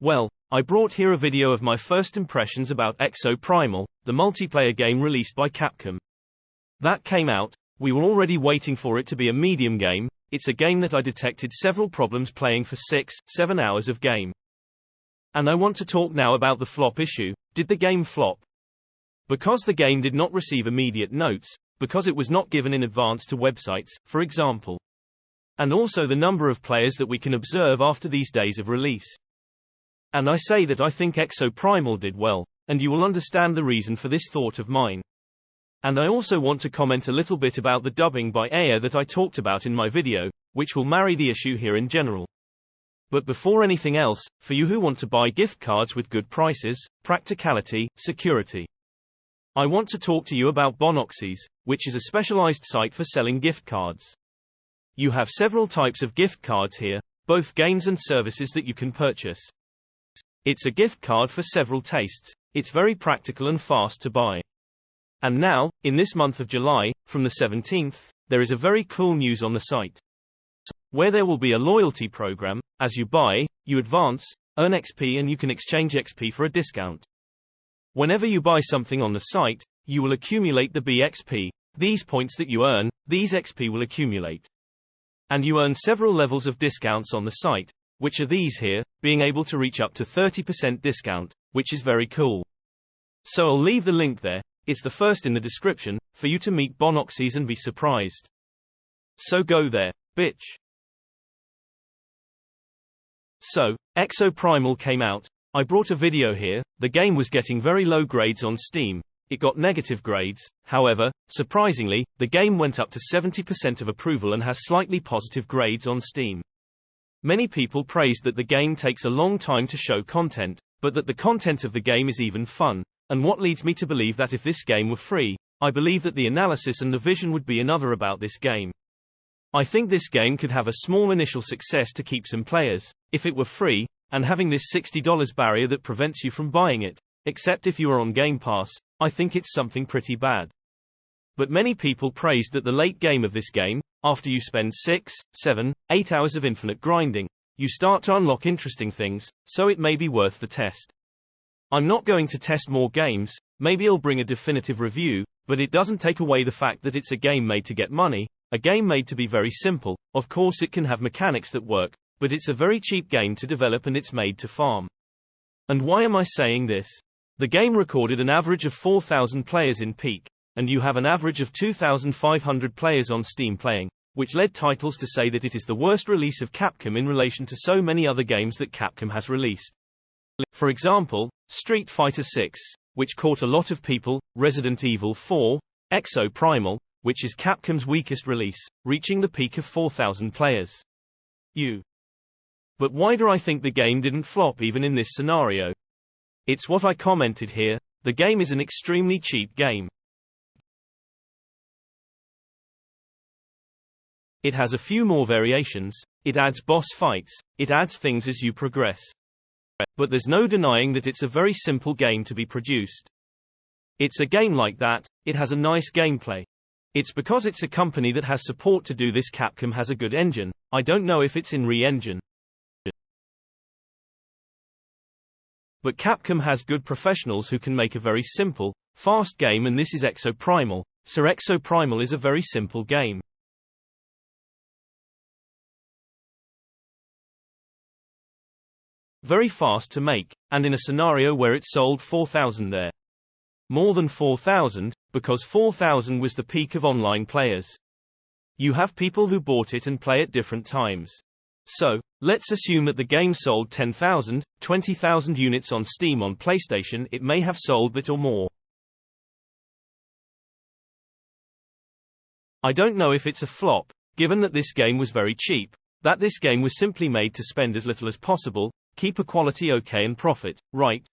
Well, I brought here a video of my first impressions about EXOPRIMAL, the multiplayer game released by Capcom. That came out, we were already waiting for it to be a medium game. It's a game that I detected several problems playing for 6-7 hours of game. And I want to talk now about the flop issue. Did the game flop? Because the game did not receive immediate notes, because it was not given in advance to websites, for example. And also the number of players that we can observe after these days of release. And I say that I think EXOPRIMAL did well, and you will understand the reason for this thought of mine. And I also want to comment a little bit about the dubbing by AI that I talked about in my video, which will marry the issue here in general. But before anything else, for you who want to buy gift cards with good prices, practicality, security, I want to talk to you about Bonoxies, which is a specialized site for selling gift cards. You have several types of gift cards here, both games and services that you can purchase. It's a gift card for several tastes. It's very practical and fast to buy. And now, in this month of July, from the 17th, there is a very cool news on the site. Where there will be a loyalty program. As you buy, you advance, earn XP, and you can exchange XP for a discount. Whenever you buy something on the site, you will accumulate the BXP. These points that you earn, these XP will accumulate. And you earn several levels of discounts on the site, which are these here, being able to reach up to 30% discount, which is very cool. So I'll leave the link there. It's the first in the description, for you to meet Bonoxies and be surprised. So go there, bitch. So, EXOPRIMAL came out. I brought a video here. The game was getting very low grades on Steam. It got negative grades. However, surprisingly, the game went up to 70% of approval and has slightly positive grades on Steam. Many people praised that the game takes a long time to show content, but that the content of the game is even fun. And what leads me to believe that if this game were free, I believe that the analysis and the vision would be another about this game. I think this game could have a small initial success to keep some players, if it were free, and having this $60 barrier that prevents you from buying it, except if you are on Game Pass, I think it's something pretty bad. But many people praised that the late game of this game, after you spend 6, 7, 8 hours of infinite grinding, you start to unlock interesting things, so it may be worth the test. I'm not going to test more games, maybe I'll bring a definitive review, but it doesn't take away the fact that it's a game made to get money, a game made to be very simple. Of course it can have mechanics that work, but it's a very cheap game to develop and it's made to farm. And why am I saying this? The game recorded an average of 4,000 players in peak, and you have an average of 2,500 players on Steam playing, which led titles to say that it is the worst release of Capcom in relation to so many other games that Capcom has released. For example, Street Fighter 6, which caught a lot of people, Resident Evil 4, EXOPRIMAL, which is Capcom's weakest release, reaching the peak of 4,000 players. But why do I think the game didn't flop even in this scenario? It's what I commented here. The game is an extremely cheap game. It has a few more variations, it adds boss fights, it adds things as you progress. But there's no denying that it's a very simple game to be produced. It's a game like that, it has a nice gameplay. It's because it's a company that has support to do this. Capcom has a good engine. I don't know if it's in re-engine. But Capcom has good professionals who can make a very simple, fast game, and this is EXOPRIMAL, so EXOPRIMAL is a very simple game. Very fast to make, and in a scenario where it sold 4,000 there. More than 4,000, because 4,000 was the peak of online players. You have people who bought it and play at different times. So, let's assume that the game sold 10,000, 20,000 units on Steam. On PlayStation it may have sold that or more. I don't know if it's a flop, given that this game was very cheap, that this game was simply made to spend as little as possible, keep a quality okay and profit, right?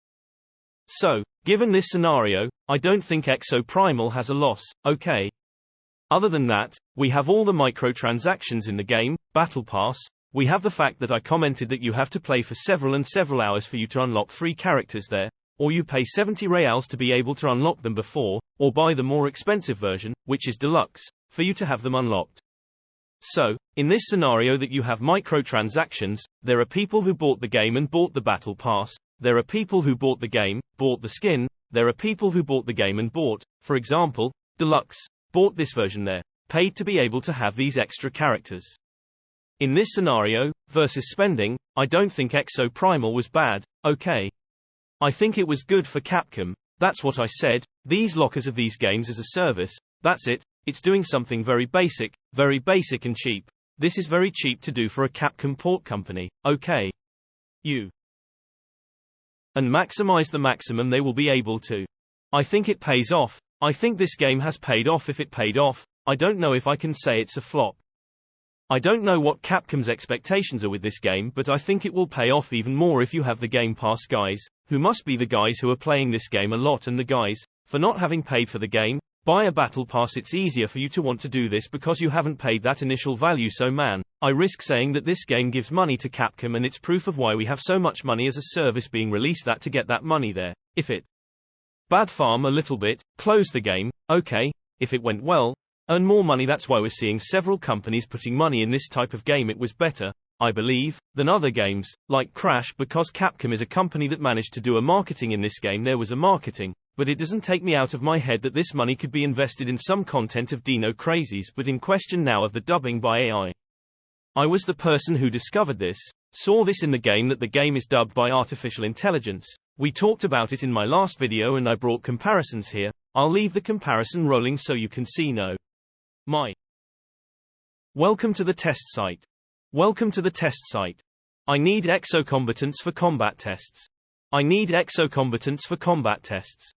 So, given this scenario, I don't think EXOPRIMAL has a loss, okay? Other than that, we have all the microtransactions in the game, Battle Pass, we have the fact that I commented that you have to play for several hours for you to unlock free characters there, or you pay 70 reals to be able to unlock them before, or buy the more expensive version, which is deluxe, for you to have them unlocked. So, in this scenario that you have microtransactions, there are people who bought the game and bought the battle pass, there are people who bought the game, bought the skin, there are people who bought the game and bought, for example, Deluxe, bought this version there, paid to be able to have these extra characters. In this scenario, versus spending, I don't think EXOPRIMAL was bad, okay. I think it was good for Capcom, that's what I said, these lockers of these games as a service, that's it, it's doing something very basic and cheap. This is very cheap to do for a Capcom port company, okay. And maximize the maximum they will be able to. I think it pays off, I think this game has paid off if it paid off, I don't know if I can say it's a flop. I don't know what Capcom's expectations are with this game, but I think it will pay off even more if you have the Game Pass guys, who must be the guys who are playing this game a lot, and the guys, for not having paid for the game, buy a battle pass. It's easier for you to want to do this because you haven't paid that initial value. So man, I risk saying that this game gives money to Capcom, and it's proof of why we have so much money as a service being released, that to get that money there. If it bad farm a little bit, close the game, okay. If it went well, earn more money. That's why we're seeing several companies putting money in this type of game. It was better, I believe, than other games, like Crash, because Capcom is a company that managed to do a marketing in this game. There was a marketing, but it doesn't take me out of my head that this money could be invested in some content of Dino Crazies, but in question now of the dubbing by AI. I was the person who discovered this, saw this in the game, that the game is dubbed by artificial intelligence. We talked about it in my last video and I brought comparisons here. I'll leave the comparison rolling so you can see. Welcome to the test site. Welcome to the test site. I need exocombatants for combat tests. I need exocombatants for combat tests.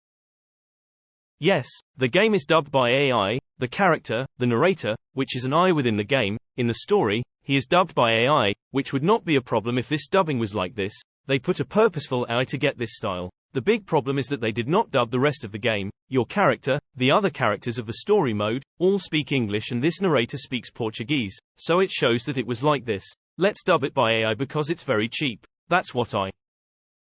Yes, the game is dubbed by AI, the character, the narrator, which is an I within the game, in the story, he is dubbed by AI, which would not be a problem if this dubbing was like this. They put a purposeful AI to get this style. The big problem is that they did not dub the rest of the game. Your character, the other characters of the story mode, all speak English and this narrator speaks Portuguese, so it shows that it was like this. Let's dub it by AI because it's very cheap. That's what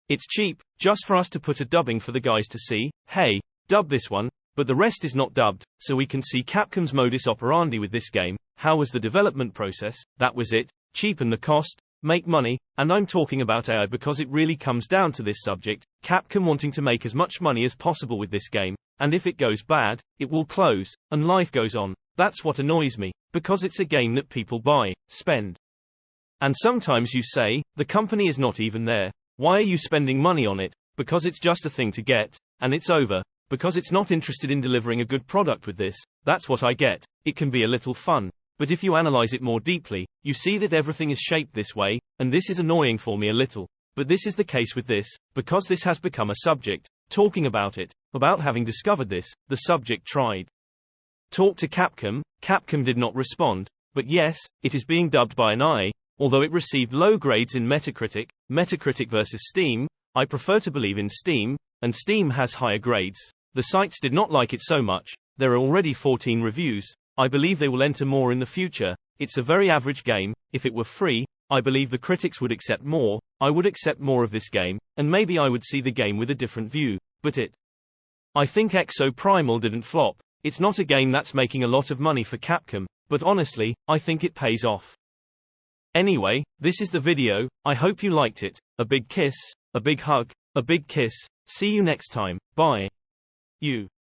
It's cheap, just for us to put a dubbing for the guys to see, hey, dub this one, but the rest is not dubbed, so we can see Capcom's modus operandi with this game. How was the development process? That was it. Cheapen the cost, make money, and I'm talking about AI because it really comes down to this subject, Capcom wanting to make as much money as possible with this game, and if it goes bad, it will close, and life goes on. That's what annoys me, because it's a game that people buy, spend. And sometimes you say, the company is not even there. Why are you spending money on it? Because it's just a thing to get, and it's over. Because it's not interested in delivering a good product with this. That's what I get. It can be a little fun. But if you analyze it more deeply, you see that everything is shaped this way, and this is annoying for me a little. But this is the case with this, because this has become a subject. Talking about it, about having discovered this, the subject tried. Talk to Capcom, Capcom did not respond. But yes, it is being dubbed by an AI, although it received low grades in Metacritic. Metacritic versus Steam, I prefer to believe in Steam, and Steam has higher grades. The sites did not like it so much. There are already 14 reviews. I believe they will enter more in the future. It's a very average game. If it were free, I believe the critics would accept more. I would accept more of this game, and maybe I would see the game with a different view. But I think EXOPRIMAL didn't flop. It's not a game that's making a lot of money for Capcom, but honestly, I think it pays off. Anyway, this is the video. I hope you liked it. A big kiss, a big hug, a big kiss. See you next time. Bye.